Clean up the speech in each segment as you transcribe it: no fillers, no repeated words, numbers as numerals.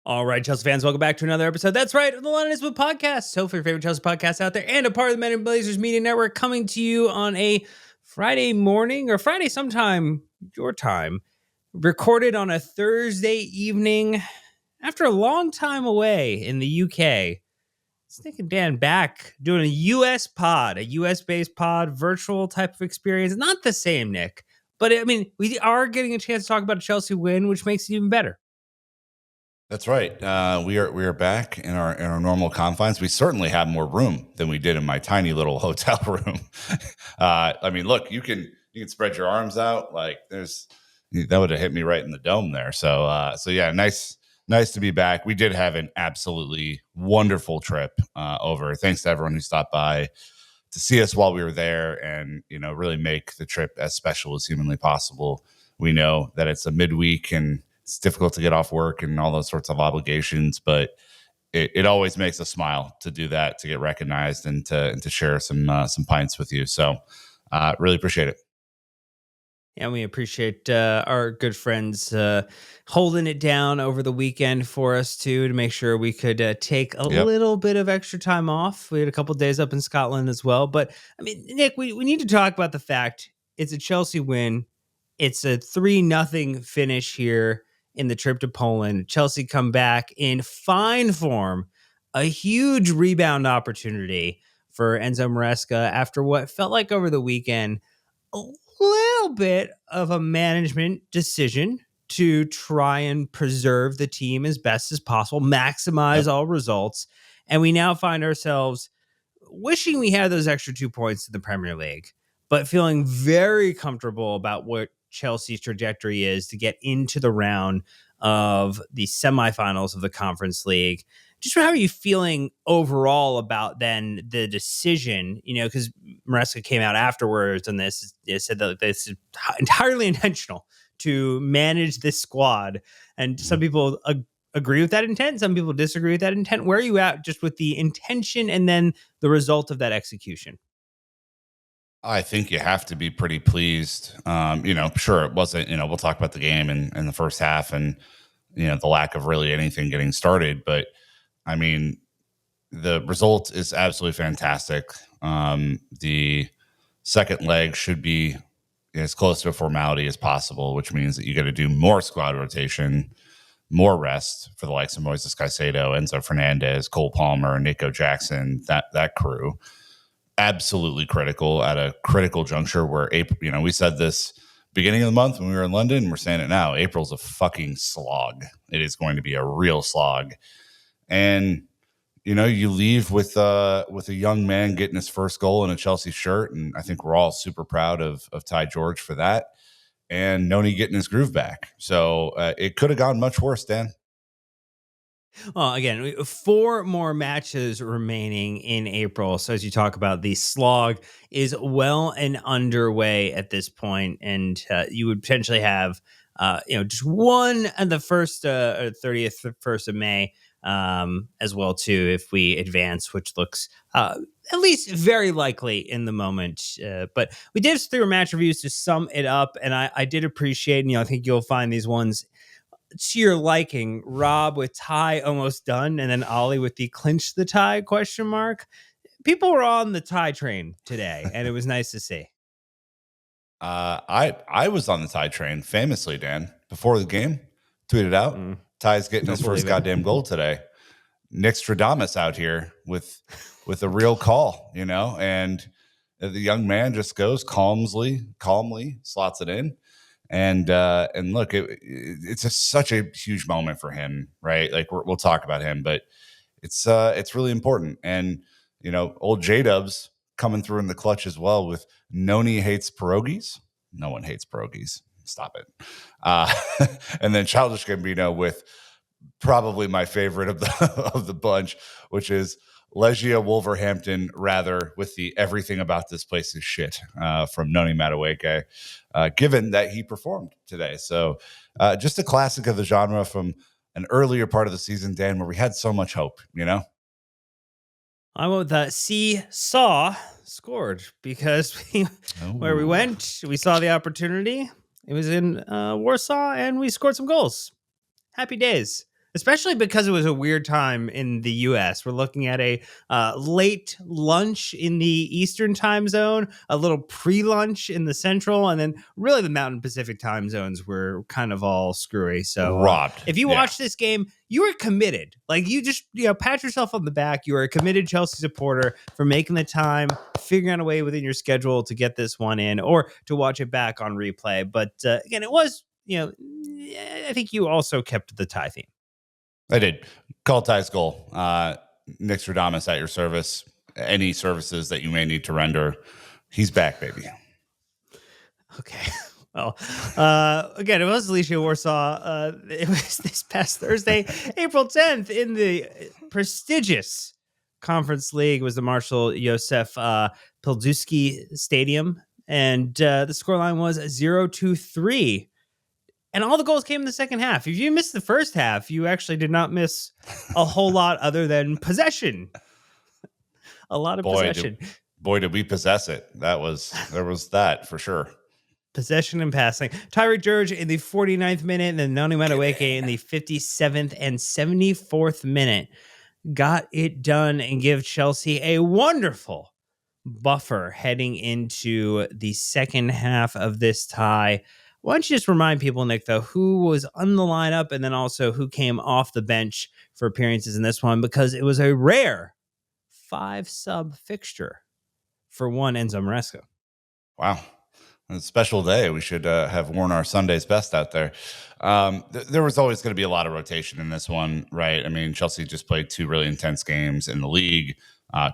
All right, Chelsea fans, welcome back to another episode. That's right, of the London is With podcast. So for your favorite Chelsea podcast out there and a part of the Men in Blazers Media Network, coming to you on a Friday morning or Friday sometime your time, recorded on a Thursday evening after a long time away in the UK. It's Nick and Dan back doing a US pod, a US based pod, virtual type of experience. Not the same, Nick, but I mean, we are getting a chance to talk about a Chelsea win, which makes it even better. That's right. We are back in our normal confines. We certainly have more room than we did in my tiny little hotel room. I mean, look, you can spread your arms out. Like that would have hit me right in the dome there. So yeah, nice to be back. We did have an absolutely wonderful trip over. Thanks to everyone who stopped by to see us while we were there, and really make the trip as special as humanly possible. We know that it's a midweek and it's difficult to get off work and all those sorts of obligations, but it always makes a smile to do that, to get recognized and to share some pints with you. So really appreciate it. And we appreciate our good friends holding it down over the weekend for us too, to make sure we could take a little bit of extra time off. We had a couple of days up in Scotland as well. But I mean, Nick, we need to talk about the fact it's a Chelsea win. It's a 3-0 finish here in the trip to Poland. Chelsea come back in fine form, a huge rebound opportunity for Enzo Maresca after what felt like over the weekend a little bit of a management decision to try and preserve the team as best as possible, maximize all results. And we now find ourselves wishing we had those extra 2 points in the Premier League, but feeling very comfortable about what Chelsea's trajectory is to get into the round of the semifinals of the Conference League. Just how are you feeling overall about then the decision, because Maresca came out afterwards and this said that this is entirely intentional to manage this squad. And some people agree with that intent. Some people disagree with that intent. Where are you at just with the intention and then the result of that execution? I think you have to be pretty pleased. Sure, it wasn't, we'll talk about the game in the first half and, the lack of really anything getting started. But I mean, the result is absolutely fantastic. The second leg should be as close to a formality as possible, which means that you got to do more squad rotation, more rest for the likes of Moises Caicedo, Enzo Fernandez, Cole Palmer, Nico Jackson, that crew. Absolutely critical at a critical juncture where April, we said this beginning of the month when we were in London, and we're saying it now. April's a fucking slog. It is going to be a real slog. And you leave with a young man getting his first goal in a Chelsea shirt, and I think we're all super proud of Ty George for that. And Noni getting his groove back. So it could have gone much worse, Dan. Well, again, 4 more matches remaining in April. So as you talk about, the slog is well and underway at this point, and you would potentially have, just one on the first 30th, 1st of May, as well too, if we advance, which looks at least very likely in the moment. But we did 3 match reviews to sum it up, and I did appreciate, I think you'll find these ones to your liking. Rob with tie almost done, and then Ollie with the clinch the tie ? People were on the tie train today, and it was nice to see. I was on the tie train famously, Dan, before the game. Tweeted out, Ty's getting his first goddamn goal today. Nick Stradamus out here with a real call, and the young man just goes calmly slots it in. And look, it's just such a huge moment for him, right? Like we'll talk about him, but it's really important. And old J-Dubs coming through in the clutch as well with Noni hates pierogies. No one hates pierogies. Stop it. And then Childish Gambino with probably my favorite of the bunch, which is Legia Wolverhampton, rather, with the everything about this place is shit from Noni Madueke, given that he performed today. So just a classic of the genre from an earlier part of the season, Dan, where we had so much hope, I went with saw scored because where we went, we saw the opportunity. It was in Warsaw, and we scored some goals. Happy days. especially because it was a weird time in the US. We're looking at a late lunch in the Eastern time zone, a little pre lunch in the Central, and then really the Mountain Pacific time zones were kind of all screwy. So Robbed. if you Yeah. watch this game, you were committed. Like you just, pat yourself on the back. You are a committed Chelsea supporter for making the time, figuring out a way within your schedule to get this one in or to watch it back on replay. But again, it was, I think you also kept the tie theme. I did. Call Ty's goal. Nick Stradamus at your service. Any services that you may need to render. He's back, baby. Okay. Well, again, it was Legia Warsaw. It was this past Thursday, April 10th, in the prestigious Conference League. It was the Marshall Josef Pilsudski Stadium. And the scoreline was 0-3. And all the goals came in the second half. If you missed the first half, you actually did not miss a whole lot other than possession. A lot of possession. Did we possess it? There was that for sure. Possession and passing. Tyrique George in the 49th minute, and then Noni Madueke in the 57th and 74th minute got it done and give Chelsea a wonderful buffer heading into the second half of this tie. Why don't you just remind people, Nick, though, who was on the lineup and then also who came off the bench for appearances in this one, because it was a rare 5-sub fixture for one Enzo Maresca. Wow. A special day. We should have worn our Sunday's best out there. There was always going to be a lot of rotation in this one, right? I mean, Chelsea just played 2 really intense games in the league,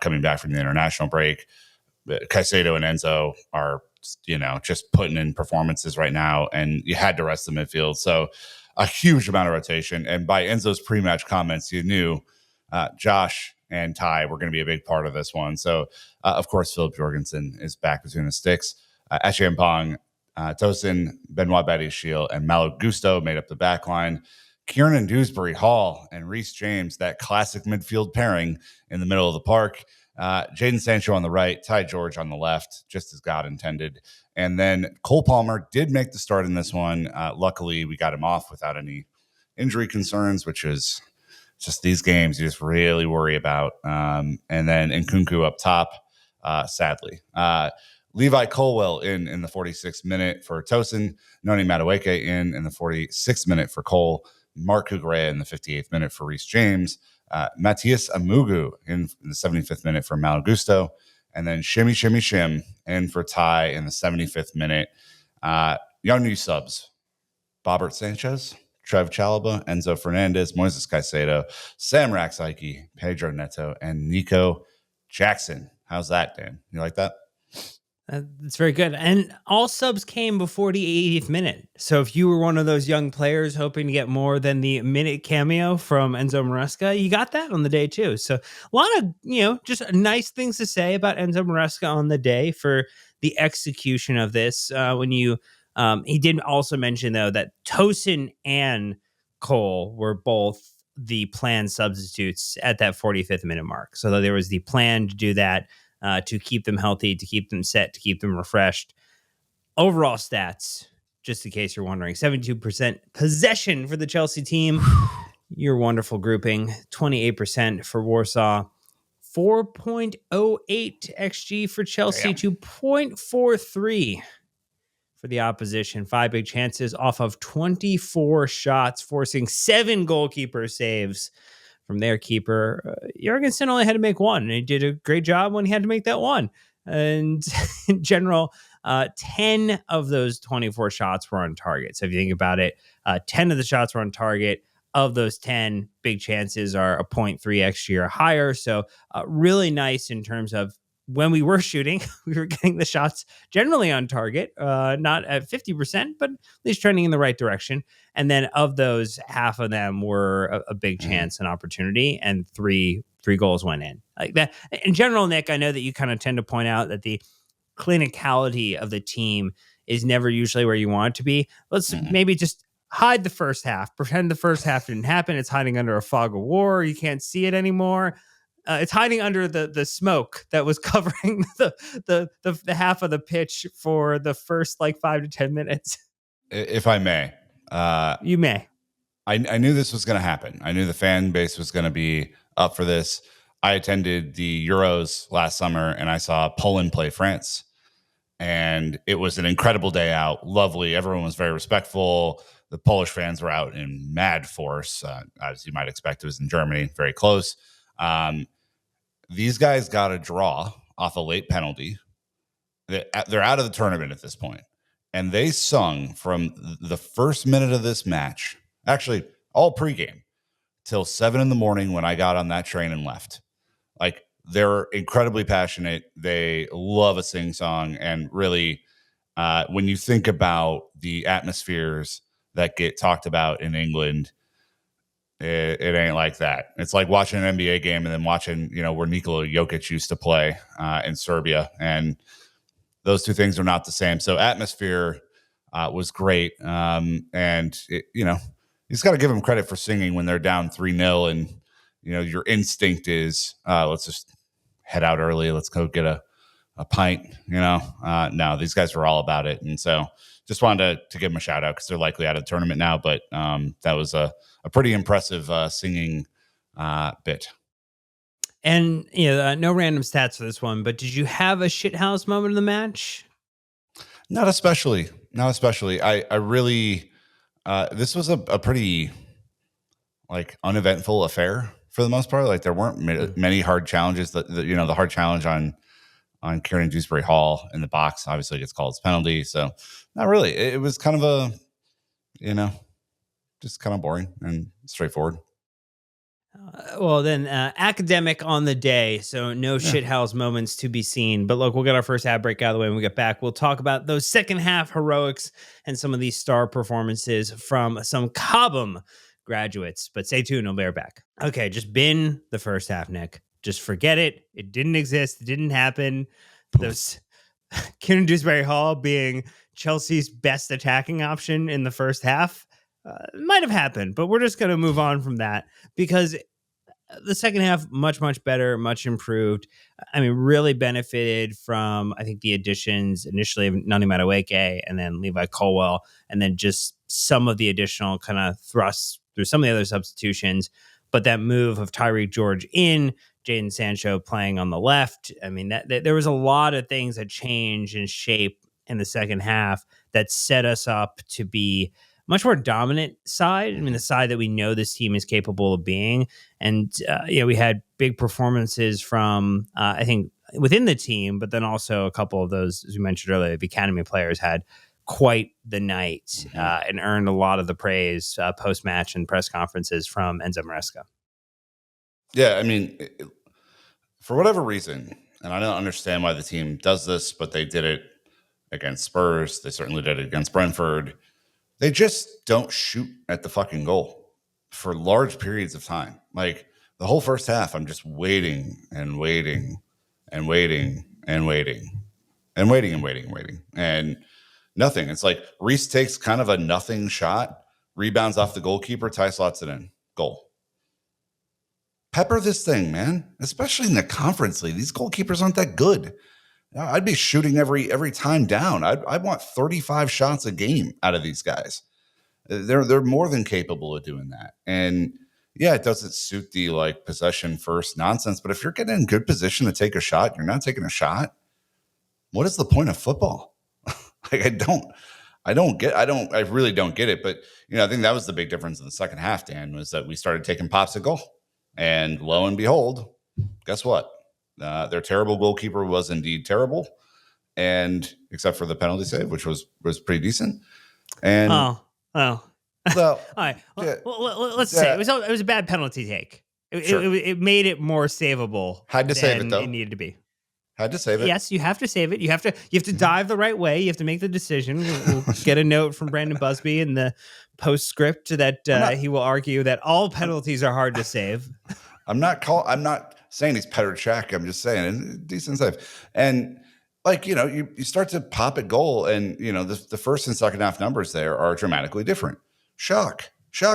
coming back from the international break. Caicedo and Enzo are, just putting in performances right now, and you had to rest the midfield. So a huge amount of rotation. And by Enzo's pre-match comments, you knew Josh and Ty were going to be a big part of this one. So, of course, Philip Jorgensen is back between the sticks. Achampong, Tosin, Benoit Badiashile, and Malo Gusto made up the back line. Kieran Dewsbury Hall and Reece James, that classic midfield pairing in the middle of the park. Jadon Sancho on the right, Ty George on the left, just as God intended. And then Cole Palmer did make the start in this one. Luckily, we got him off without any injury concerns, which is just these games you just really worry about. And then Nkunku up top, sadly. Levi Colwell in the 46th minute for Tosin. Noni Madueke in the 46th minute for Cole. Mark Cucurella in the 58th minute for Reece James. Matthias Amugu in the 75th minute for Malo Gusto. And then Shimmy Shimmy Shim in for Ty in the 75th minute. Young new subs. Robert Sanchez, Trev Chalobah, Enzo Fernandez, Moises Caicedo, Sam Raksaiki, Pedro Neto, and Nico Jackson. How's that, Dan? You like that? That's very good. And all subs came before the 80th minute. So if you were one of those young players hoping to get more than the minute cameo from Enzo Maresca, you got that on the day too. So a lot of, just nice things to say about Enzo Maresca on the day for the execution of this. He did also mention, though, that Tosin and Cole were both the planned substitutes at that 45th minute mark. So there was the plan to do that. To keep them healthy, to keep them set, to keep them refreshed. Overall stats, just in case you're wondering, 72% possession for the Chelsea team. Your wonderful grouping, 28% for Warsaw, 4.08 XG for Chelsea, 2.43 for the opposition. 5 big chances off of 24 shots, forcing 7 goalkeeper saves from their keeper. Jorgensen only had to make 1, and he did a great job when he had to make that 1. And in general, 10 of those 24 shots were on target. So if you think about it, 10 of the shots were on target. Of those 10, big chances are a 0.3 XG or higher. So really nice in terms of when we were shooting, we were getting the shots generally on target, not at 50%, but at least trending in the right direction. And then of those, half of them were a big chance and opportunity, and three goals went in. Like that. In general, Nick, I know that you kind of tend to point out that the clinicality of the team is never usually where you want it to be. Let's maybe just hide the first half, pretend the first half didn't happen. It's hiding under a fog of war. You can't see it anymore. It's hiding under the smoke that was covering the half of the pitch for the first 5 to 10 minutes. If I may, You may. I knew this was going to happen. I knew the fan base was going to be up for this. I attended the Euros last summer and I saw Poland play France. And it was an incredible day out. Lovely. Everyone was very respectful. The Polish fans were out in mad force. As you might expect, it was in Germany, very close. Um, these guys got a draw off a late penalty. They're out of the tournament at this point. And they sung from the first minute of this match, actually, all pregame, till 7 a.m. when I got on that train and left. Like, they're incredibly passionate. They love a sing song. And really, when you think about the atmospheres that get talked about in England, it ain't like that. It's like watching an NBA game and then watching, where Nikola Jokic used to play in Serbia. And those two things are not the same. So atmosphere was great. And, you just got to give them credit for singing when they're down 3-0. And, your instinct is, let's just head out early. Let's go get a pint, no, these guys were all about it. And so just wanted to give them a shout out because they're likely out of the tournament now. But that was a pretty impressive singing bit. And no random stats for this one, but did you have a shithouse moment in the match? Not especially. I really, this was a pretty uneventful affair for the most part. Like, there weren't many hard challenges. The hard challenge on Kieran Dewsbury Hall in the box obviously gets called as penalty. So not really. It was kind of a, just kind of boring and straightforward. Well, then academic on the day. So no shithouse moments to be seen. But look, we'll get our first half break out of the way when we get back. We'll talk about those second half heroics and some of these star performances from some Cobham graduates. But stay tuned. I'll be right back. Okay, just bin the first half, Nick. Just forget it. It didn't exist. It didn't happen. Those Kieran Dewsbury Hall being Chelsea's best attacking option in the first half might have happened, but we're just going to move on from that because the second half, much, much better, much improved. I mean, really benefited from, I think, the additions initially of Noni Madueke and then Levi Colwell, and then just some of the additional kind of thrusts through some of the other substitutions. But that move of Tyrique George in, Jadon Sancho playing on the left. I mean, that there was a lot of things that changed in shape in the second half that set us up to be much more dominant side. I mean, the side that we know this team is capable of being. And, we had big performances from, I think, within the team, but then also a couple of those, as we mentioned earlier, the academy players had quite the night and earned a lot of the praise post-match and press conferences from Enzo Maresca. Yeah, I mean, for whatever reason, and I don't understand why the team does this, but they did it against Spurs. They certainly did it against Brentford. They just don't shoot at the fucking goal for large periods of time. Like, the whole first half, I'm just waiting and waiting and waiting and waiting and waiting and waiting and waiting. And nothing. It's like Reece takes kind of a nothing shot, rebounds off the goalkeeper, Ty slots it in. Goal. Pepper this thing, man. Especially in the Conference League. These goalkeepers aren't that good. I'd be shooting every time down. I want 35 shots a game out of these guys. They're more than capable of doing that. And yeah, it doesn't suit the possession first nonsense. But if you're getting in good position to take a shot, you're not taking a shot. What is the point of football? I really don't get it. But I think that was the big difference in the second half, Dan, was that we started taking pops at goal. And lo and behold, guess what? Their terrible goalkeeper was indeed terrible, and except for the penalty save, which was pretty decent. And well, all right. Let's say it was a bad penalty take. It made it more savable. Had to save it though. It needed to be. Had to save it. Yes, you have to save it. You have to dive the right way. You have to make the decision. We'll get a note from Brandon Busby in the postscript that he will argue that all penalties are hard to save. I'm not saying he's Petr Cech. I'm just saying decent save. And you start to pop at goal, and the first and second half numbers there are dramatically different. Shock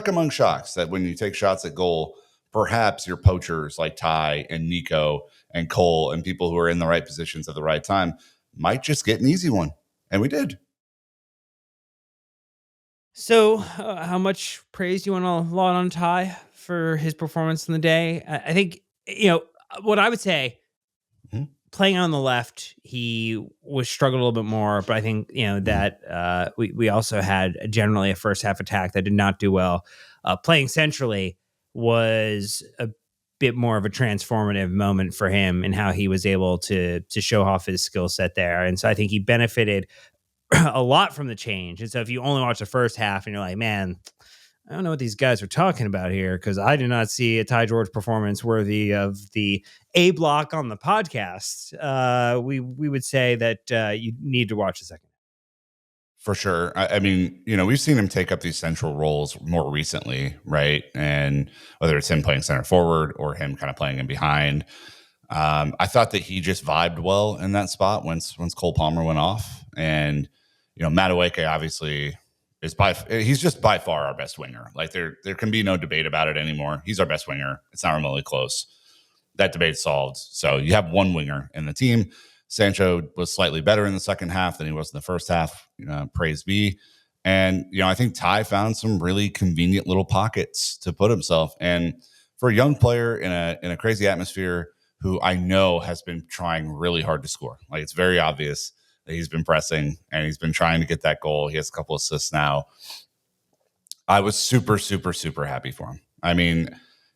among shocks that when you take shots at goal, perhaps your poachers like Ty and Nico and Cole and people who are in the right positions at the right time might just get an easy one. And we did. So, how much praise you want to laud on Ty for his performance in the day? I think what I would say. Mhm. Playing on the left, he was struggled a little bit more, but I think Mhm. that we also had generally a first half attack that did not do well. Playing centrally was a bit more of a transformative moment for him and how he was able to show off his skill set there, and so I think he benefited a lot from the change. And so if you only watch the first half and you're like, man, I don't know what these guys are talking about here because I did not see a Ty George performance worthy of the A block on the podcast. We would say that you need to watch the second. For sure. I mean, we've seen him take up these central roles more recently, right? And whether it's him playing center forward or him kind of playing in behind, I thought that he just vibed well in that spot once Cole Palmer went off, and Madueke obviously he's just by far our best winger. Like there can be no debate about it anymore. He's our best winger. It's not remotely close. That debate's solved. So you have one winger in the team. Sancho was slightly better in the second half than he was in the first half. Praise be. And I think Ty found some really convenient little pockets to put himself. And for a young player in a crazy atmosphere, who I know has been trying really hard to score, like it's very obvious that he's been pressing and he's been trying to get that goal. He has a couple assists now. I was super, super, super happy for him. I mean,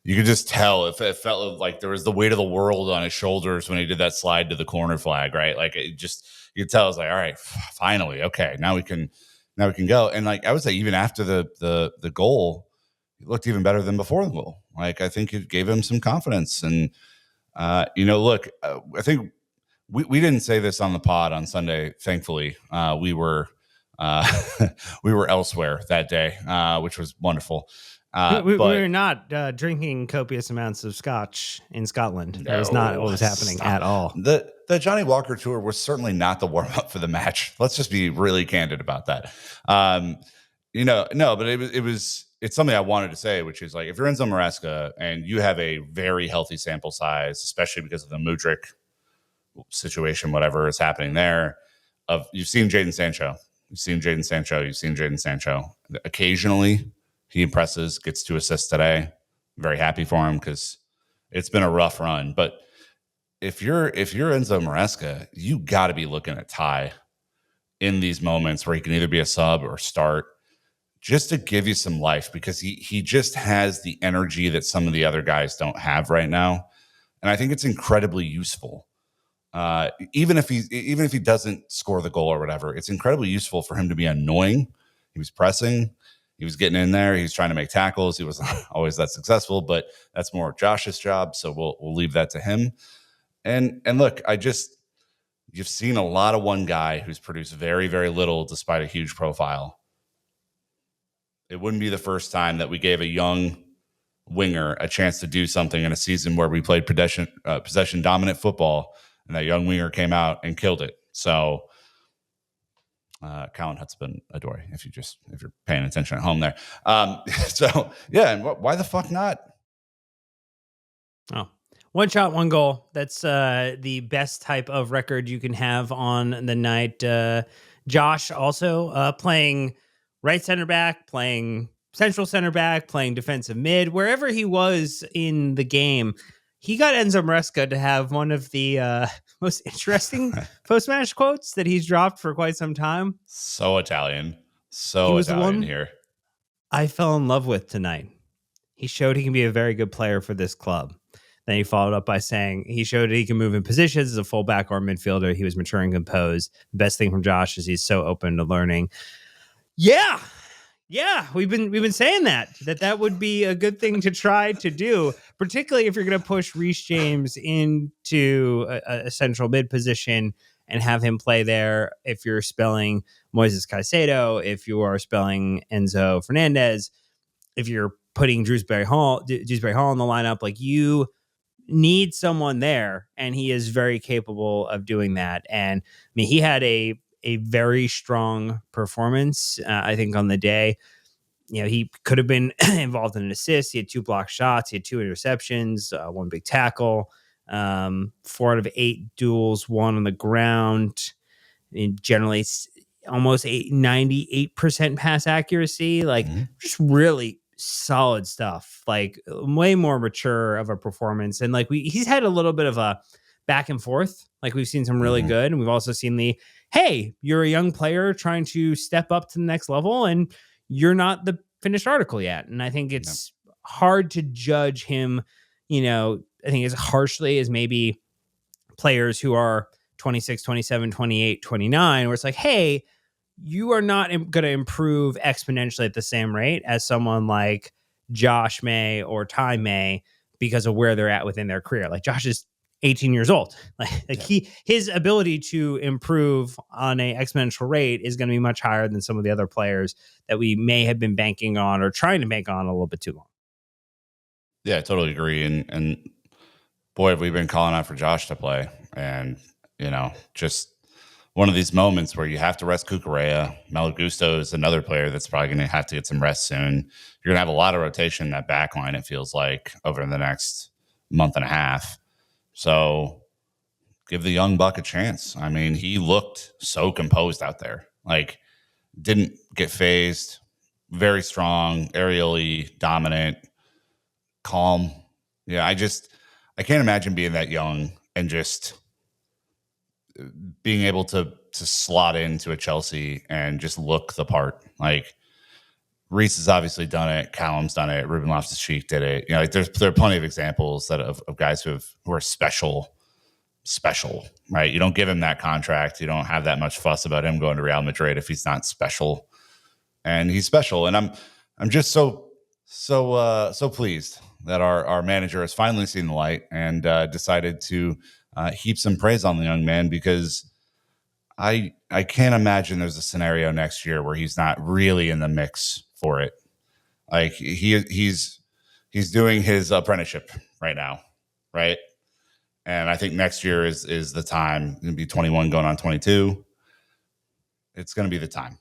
you could just tell if it felt like there was the weight of the world on his shoulders when he did that slide to the corner flag, right? Like it just you could tell. I was like, all right, finally, okay, now we can go. And like I would say, even after the goal, he looked even better than before the goal. Like I think it gave him some confidence. And look, I think we didn't say this on the pod on Sunday. Thankfully, we were uh, we were elsewhere that day, which was wonderful. We But were not drinking copious amounts of scotch in Scotland. That was not no, what was happening stop. at all. The Johnny Walker tour was certainly not the warm up for the match. Let's just be really candid about that. Um, no, but it's something I wanted to say, which is like if you're Enzo Maresca and you have a very healthy sample size, especially because of the Mudryk situation, whatever is happening there. You've seen Jaden Sancho, you've seen Jaden Sancho. Occasionally, he impresses, gets 2 assists today. I'm very happy for him because it's been a rough run. But if you're Enzo Maresca, you got to be looking at Ty in these moments where he can either be a sub or start, just to give you some life because he just has the energy that some of the other guys don't have right now, and I think it's incredibly useful. Even if he doesn't score the goal or whatever, it's incredibly useful for him to be annoying. He was pressing, he was getting in there, he was trying to make tackles. He wasn't always that successful, but that's more Josh's job. So we'll leave that to him. And look, you've seen a lot of one guy who's produced very, very little despite a huge profile. It wouldn't be the first time that we gave a young winger a chance to do something in a season where we played possession dominant football, and that young winger came out and killed it. So, Colin Hudson Adore, if you're paying attention at home there. So yeah, and why the fuck not? Oh, one shot, one goal. That's the best type of record you can have on the night. Josh also playing right center back, playing central center back, playing defensive mid, wherever he was in the game. He got Enzo Maresca to have one of the most interesting post match quotes that he's dropped for quite some time. So Italian, He so was the Italian one here. I fell in love with tonight. He showed he can be a very good player for this club. Then he followed up by saying he showed he can move in positions as a fullback or midfielder. He was mature and composed. The best thing from Josh is he's so open to learning. Yeah. Yeah, we've been saying that would be a good thing to try to do, particularly if you're going to push Reece James into a central mid position and have him play there. If you're spelling Moises Caicedo, if you are spelling Enzo Fernandez, if you're putting Dewsbury Hall in the lineup, like you need someone there, and he is very capable of doing that. And I mean, he had a very strong performance, I think, on the day. He could have been involved in an assist. He had 2 block shots. He had 2 interceptions, 1 big tackle, 4 out of 8 duels won on the ground. And generally, almost 98% pass accuracy. Like Mhm. just really solid stuff. Like way more mature of a performance. And like he's had a little bit of a back and forth. Like we've seen some really Mhm. good, and we've also seen the hey, you're a young player trying to step up to the next level, and you're not the finished article yet. And I think Yep. it's hard to judge him, I think as harshly as maybe players who are 26, 27, 28, 29, where it's like, hey, you are not going to improve exponentially at the same rate as someone like Josh May or Ty May because of where they're at within their career. Like Josh is 18 years old. Like Yep. his ability to improve on a exponential rate is going to be much higher than some of the other players that we may have been banking on or trying to bank on a little bit too long. Yeah, I totally agree. And boy, have we been calling out for Josh to play. And, just one of these moments where you have to rest Cucurella. Malagusto is another player that's probably going to have to get some rest soon. You're going to have a lot of rotation in that back line, it feels like, over the next month and a half. So give the young buck a chance. I mean, he looked so composed out there. Like, didn't get phased, very strong, aerially dominant, calm. Yeah, I can't imagine being that young and just being able to slot into a Chelsea and just look the part. Like Reese has obviously done it, Callum's done it, Ruben Loftus-Cheek did it. Like there are plenty of examples of guys who are special, right? You don't give him that contract. You don't have that much fuss about him going to Real Madrid if he's not special. And he's special. And I'm just so pleased that our manager has finally seen the light and decided to heap some praise on the young man because I can't imagine there's a scenario next year where he's not really in the mix for it. Like he's doing his apprenticeship right now, right? And I think next year is the time. Going to be 21 going on 22. It's going to be the time.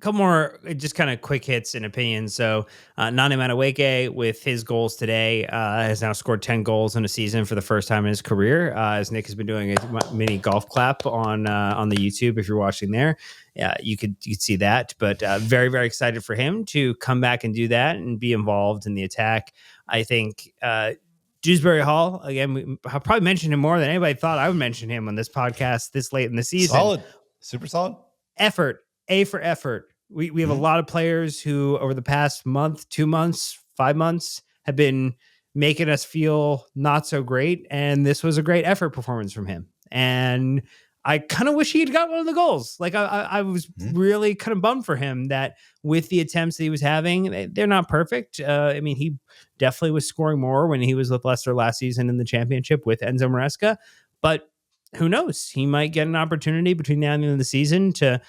Couple more just kind of quick hits and opinions. So, Noni Madueke with his goals today has now scored 10 goals in a season for the first time in his career. As Nick has been doing a mini golf clap on the YouTube. If you're watching there, you could see that. But very very excited for him to come back and do that and be involved in the attack. I think. Dewsbury Hall, again, I probably mentioned him more than anybody thought I would mention him on this podcast this late in the season. Solid, super solid. Effort, A for effort. We have a Mhm. lot of players who over the past month, 2 months, 5 months have been making us feel not so great. And this was a great effort performance from him. And I kind of wish he had got one of the goals. Like I was Mhm. really kind of bummed for him that with the attempts that he was having, they're not perfect. I mean, he definitely was scoring more when he was with Leicester last season in the championship with Enzo Maresca. But who knows? He might get an opportunity between now and the end of the season to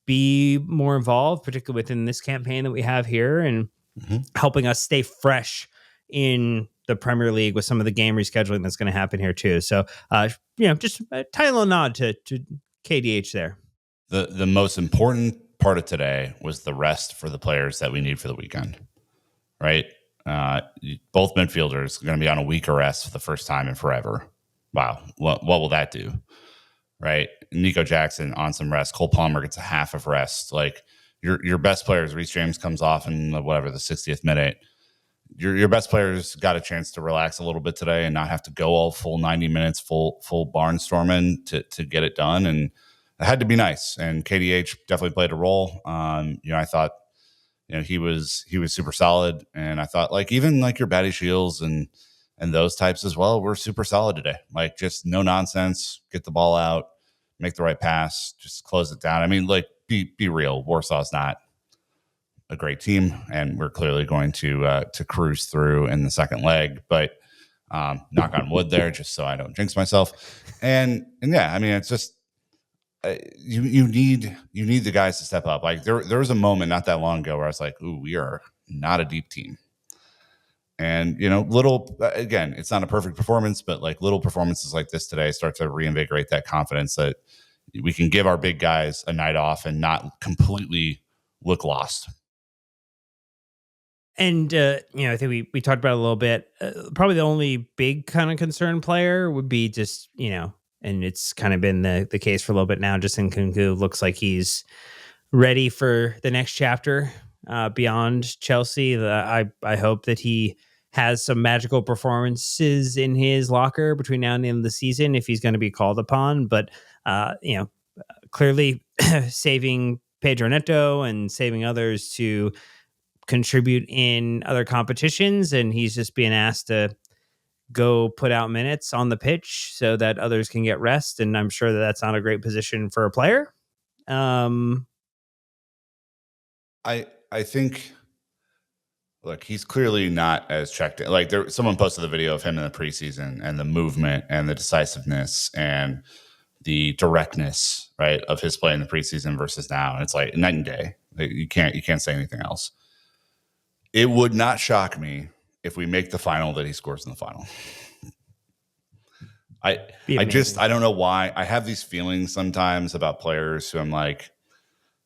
be more involved, particularly within this campaign that we have here, and Mhm. helping us stay fresh in the Premier League with some of the game rescheduling that's going to happen here too. So, just a tiny little nod to KDH there. The most important part of today was the rest for the players that we need for the weekend, right? Both midfielders are going to be on a week of rest for the first time in forever. Wow, what will that do, right? Nico Jackson on some rest. Cole Palmer gets a half of rest. Like your best players, Reece James comes off in the 60th minute. Your best players got a chance to relax a little bit today and not have to go all full 90 minutes, full barnstorming to get it done. And it had to be nice. And KDH definitely played a role. I thought he was super solid, and I thought like even like your Batty Shields and those types as well were super solid today. Like just no nonsense, get the ball out, make the right pass, just close it down. I mean, like be real. Warsaw's not a great team, and we're clearly going to cruise through in the second leg. But knock on wood there, just so I don't jinx myself. And yeah, I mean, it's just you need the guys to step up. Like there was a moment not that long ago where I was like, "Ooh, we are not a deep team." And little again, it's not a perfect performance, but like little performances like this today start to reinvigorate that confidence that we can give our big guys a night off and not completely look lost. And I think we talked about it a little bit. Probably the only big kind of concern player would be just and it's kind of been the case for a little bit now. Justin Kunku looks like he's ready for the next chapter beyond Chelsea. I hope that he has some magical performances in his locker between now and the end of the season if he's going to be called upon. But clearly saving Pedro Neto and saving others to contribute in other competitions, and he's just being asked to go put out minutes on the pitch so that others can get rest. And I'm sure that that's not a great position for a player. I think, look, he's clearly not as checked in. Like someone posted the video of him in the preseason and the movement and the decisiveness and the directness, right, of his play in the preseason versus now. And it's like night and day. Like, you can't say anything else. It would not shock me if we make the final that he scores in the final. I don't know why. I have these feelings sometimes about players who I'm like,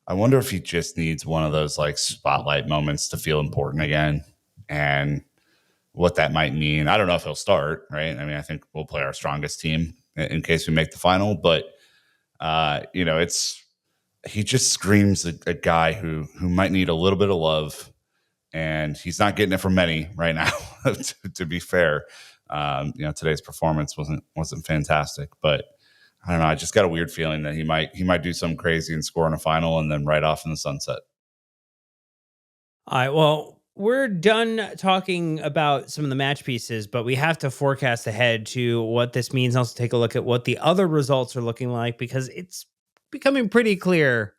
I wonder if he just needs one of those like spotlight moments to feel important again, and what that might mean. I don't know if he'll start, right? I mean, I think we'll play our strongest team in case we make the final, but he just screams a guy who might need a little bit of love, and he's not getting it from many right now. to be fair, today's performance wasn't fantastic, but I don't know. I just got a weird feeling that he might do something crazy and score in a final and then right off in the sunset. All right. Well, we're done talking about some of the match pieces, but we have to forecast ahead to what this means. Also, take a look at what the other results are looking like, because it's becoming pretty clear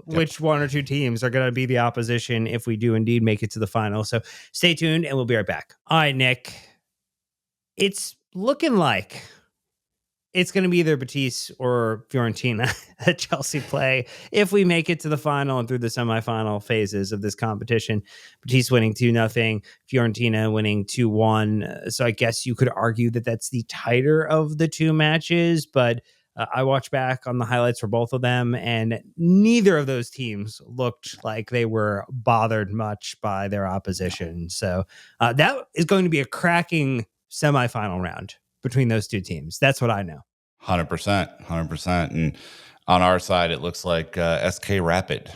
which one or two teams are going to be the opposition if we do indeed make it to the final. So stay tuned and we'll be right back. All right, Nick. It's looking like it's going to be either Betis or Fiorentina that Chelsea play if we make it to the final and through the semifinal phases of this competition. Betis winning 2-0, Fiorentina winning 2-1. So I guess you could argue that that's the tighter of the two matches, but I watched back on the highlights for both of them, and neither of those teams looked like they were bothered much by their opposition. So that is going to be a cracking semifinal round between those two teams. That's what I know. 100%. And on our side, it looks like SK Rapid.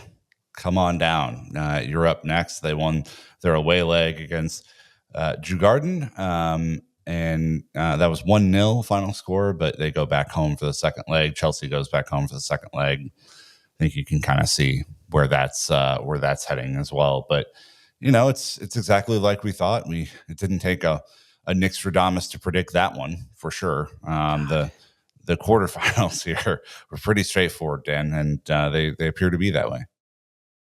Come on down. You're up next. They won their away leg against Djurgården, and that was 1-0 final score, but they go back home for the second leg. Chelsea goes back home for the second leg. I think you can kind of see where that's heading as well. But it's exactly like we thought. It didn't take a Nick Stradamus to predict that one for sure. The quarterfinals here were pretty straightforward, Dan, and they appear to be that way.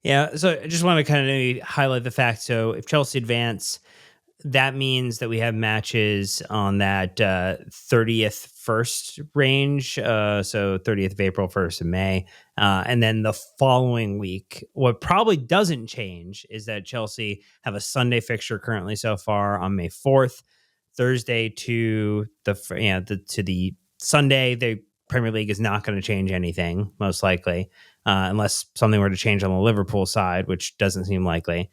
Yeah, so I just want to kind of highlight the fact. So if Chelsea advance, that means that we have matches on that 30th first range. So 30th of April, 1st of May. And then the following week, what probably doesn't change is that Chelsea have a Sunday fixture currently so far on May 4th, Thursday to the Sunday. The Premier League is not going to change anything, most likely, unless something were to change on the Liverpool side, which doesn't seem likely.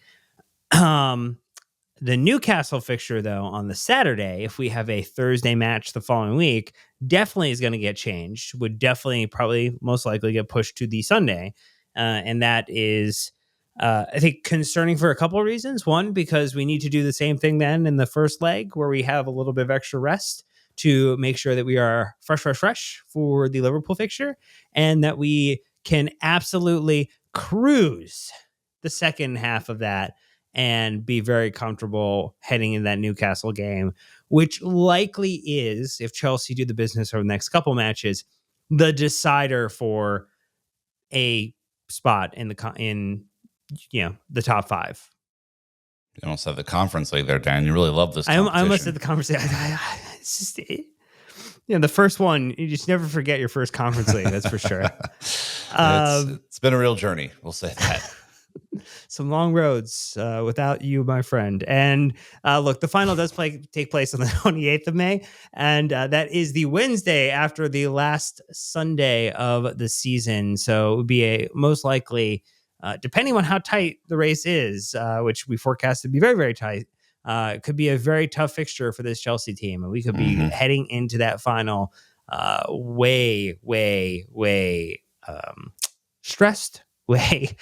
The Newcastle fixture, though, on the Saturday, if we have a Thursday match the following week, definitely is going to get changed, would definitely probably most likely get pushed to the Sunday. And that is, I think, concerning for a couple of reasons. One, because we need to do the same thing then in the first leg where we have a little bit of extra rest to make sure that we are fresh for the Liverpool fixture, and that we can absolutely cruise the second half of that and be very comfortable heading in that Newcastle game, which likely is, if Chelsea do the business over the next couple matches, the decider for a spot in the top five. You almost have the conference league there, Dan. You really love this competition. I almost said the conference league. It's just, the first one, you just never forget your first conference league. That's for sure. It's been a real journey. We'll say that. Some long roads without you, my friend. And look, the final does take place on the 28th of May. And that is the Wednesday after the last Sunday of the season. So it would be most likely, depending on how tight the race is, which we forecast to be very, very tight, it could be a very tough fixture for this Chelsea team. And we could be heading into that final way stressed, way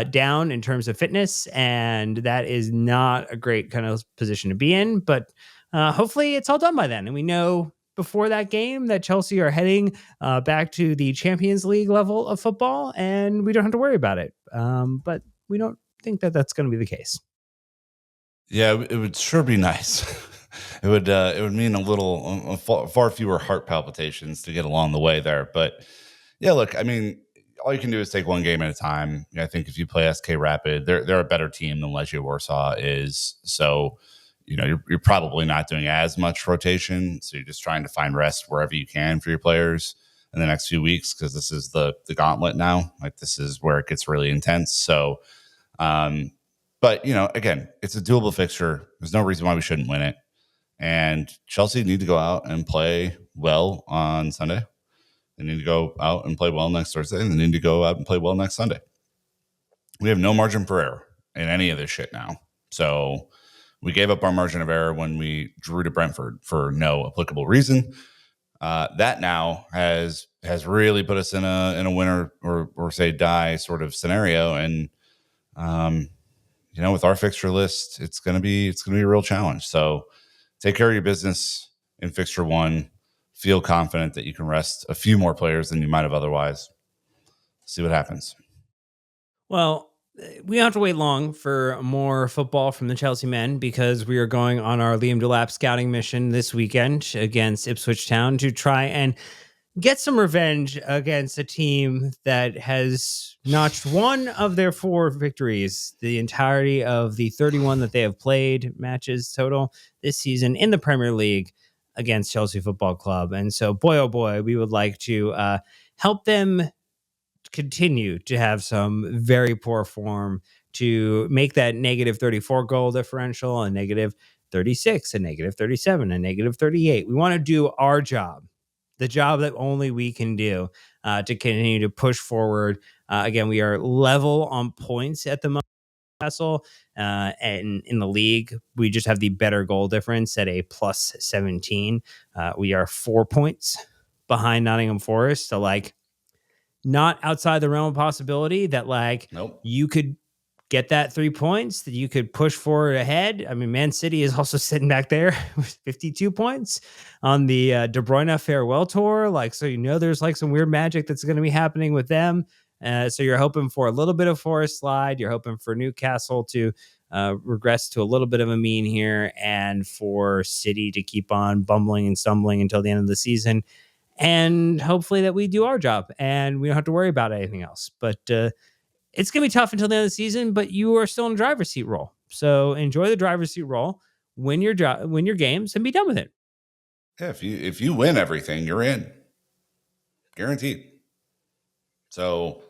down in terms of fitness, and that is not a great kind of position to be in. But hopefully, it's all done by then, and we know before that game that Chelsea are heading back to the Champions League level of football, and we don't have to worry about it. But we don't think that that's going to be the case. Yeah, it would sure be nice. It would mean a little far fewer heart palpitations to get along the way there. But yeah, look, I mean, all you can do is take one game at a time. I think if you play SK Rapid, they're a better team than Legia Warsaw is. So you're probably not doing as much rotation. So you're just trying to find rest wherever you can for your players in the next few weeks, because this is the gauntlet now. Like, this is where it gets really intense. So but again, it's a doable fixture. There's no reason why we shouldn't win it. And Chelsea need to go out and play well on Sunday. They need to go out and play well next Thursday. And they need to go out and play well next Sunday. We have no margin for error in any of this shit now. So we gave up our margin of error when we drew to Brentford for no applicable reason. That now has really put us in a winner or say die sort of scenario. And with our fixture list, it's gonna be a real challenge. So take care of your business in fixture one. Feel confident that you can rest a few more players than you might have otherwise. See what happens. Well, we don't have to wait long for more football from the Chelsea men, because we are going on our Liam Delap scouting mission this weekend against Ipswich Town to try and get some revenge against a team that has notched one of their 4 victories the entirety of the 31 that they have played matches total this season in the Premier League against Chelsea Football Club. And so, boy, oh boy, we would like to help them continue to have some very poor form to make that negative 34 goal differential, a negative 36, a negative 37, a negative 38. We want to do our job, the job that only we can do, to continue to push forward. Again, we are level on points at the moment. And in the league, we just have the better goal difference at a plus 17. We are 4 points behind Nottingham Forest. So, not outside the realm of possibility that Nope. you could get that 3 points, that you could push forward ahead. I mean, Man City is also sitting back there with 52 points on the De Bruyne farewell tour. So there's some weird magic that's going to be happening with them. So you're hoping for a little bit of Forest slide. You're hoping for Newcastle to regress to a little bit of a mean here, and for City to keep on bumbling and stumbling until the end of the season. And hopefully that we do our job and we don't have to worry about anything else. But it's going to be tough until the end of the season, but you are still in the driver's seat role. So enjoy the driver's seat role, win your games, and be done with it. Yeah, if you win everything, you're in. Guaranteed. So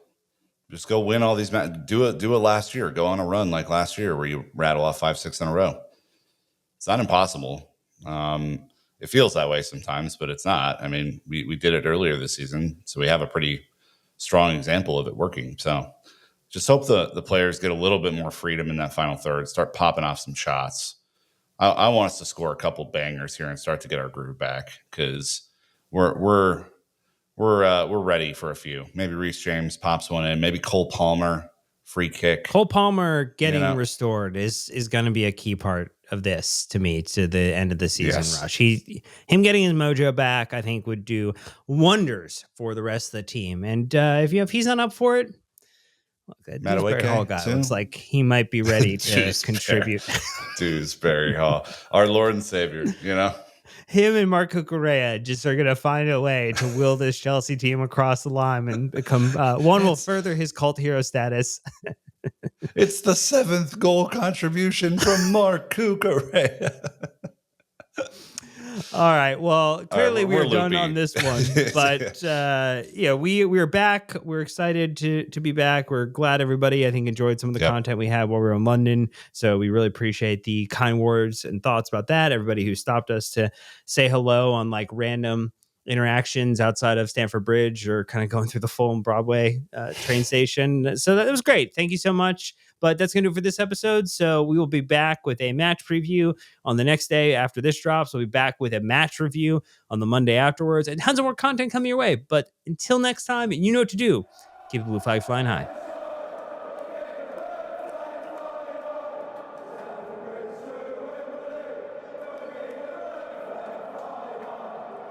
just go win all these matches. Do it last year. Go on a run like last year where you rattle off 5-6 in a row. It's not impossible. It feels that way sometimes, but it's not. I mean, we did it earlier this season, so we have a pretty strong example of it working. So just hope the players get a little bit more freedom in that final third, start popping off some shots. I want us to score a couple bangers here and start to get our groove back, because we're ready for a few. Maybe Reece James pops one in. Maybe Cole Palmer free kick. Cole Palmer getting restored is going to be a key part of this, to me, to the end of the season rush. Him getting his mojo back, I think, would do wonders for the rest of the team. And if he's not up for it, look, Dewsbury Hall guy looks like he might be ready to contribute. Dewsbury Hall, our Lord and Savior, Him and Marco Correa just are going to find a way to will this Chelsea team across the line and become one will further his cult hero status. It's the 7th goal contribution from Marco Correa. All right. Well, clearly we're done on this one, but we're back. We're excited to be back. We're glad everybody, I think, enjoyed some of the content we had while we were in London. So we really appreciate the kind words and thoughts about that. Everybody who stopped us to say hello on random interactions outside of Stamford Bridge or kind of going through the Fulham Broadway train station. So that was great. Thank you so much. But that's going to do it for this episode. So we will be back with a match preview on the next day after this drops. We'll be back with a match review on the Monday afterwards, and tons of more content coming your way. But until next time, you know what to do. Keep the blue flag flying high.